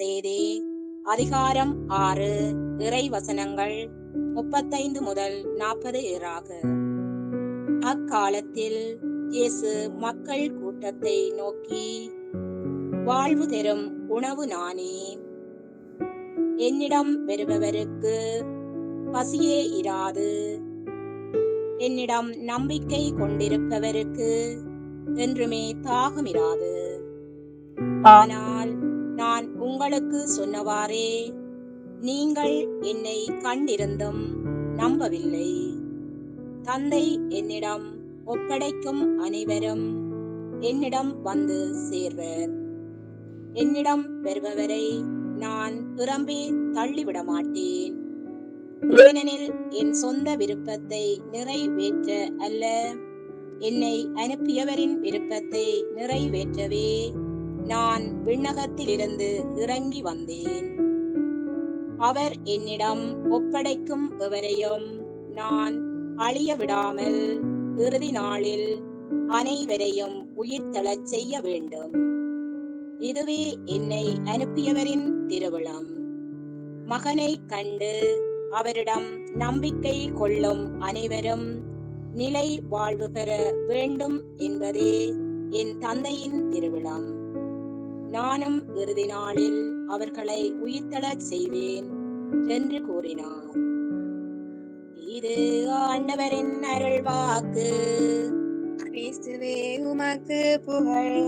செய்தே. அதிகாரம் 6 இறை வசனங்கள் 35 முதல் 40 அக்காலத்தில் இயேசு மக்கள் கூட்டத்தை நோக்கி, வாழ்வு தரும் உணவு நானே. என்னிடம் வருபவருக்கு பசியே இராது. என்னிடம் நம்பிக்கை கொண்டிருப்பவருக்கு என்றுமே தாகமிராது. ஆனால் நான் உங்களுக்கு சொன்னவாறே நீங்கள் என்னை கண்டிருந்தும் நம்பவில்லை. தந்தை என்னிடம் ஒப்படைக்கும் அனைவரும் என்னிடம் வந்து சேர்வர். என்னிடம் வருபவரை நான் புறம்பே தள்ளிவிட மாட்டேன். ஏனெனில் என் சொந்த விருப்பத்தை நிறைவேற்ற அல்ல, என்னை அனுப்பியவரின் விருப்பத்தை நிறைவேற்றவே நான் விண்ணகத்திலிருந்து இறங்கி வந்தேன். அவர் என்னிடம் ஒப்படைக்கும் எவரையும் நான் அழிய விடாமல் இறுதி நாளில் அனைவரையும் உயிர்த்தெழச் செய்ய வேண்டும். இதுவே என்னை அனுப்பியவரின் திருவிழம். மகனை கண்டு அவரிடம் நம்பிக்கை கொள்ளும் அனைவரும் நிலை வாழ்வு பெற வேண்டும் என்பதே என் தந்தையின் திருவிழம். நானும் இறுதி நாளில் அவர்களை உயிர்த்தெழச் செய்வேன் என்று கூறினார். இது ஆண்டவரின் அருள் வாக்கு. கிறிஸ்துவே உமக்கு புகழ்.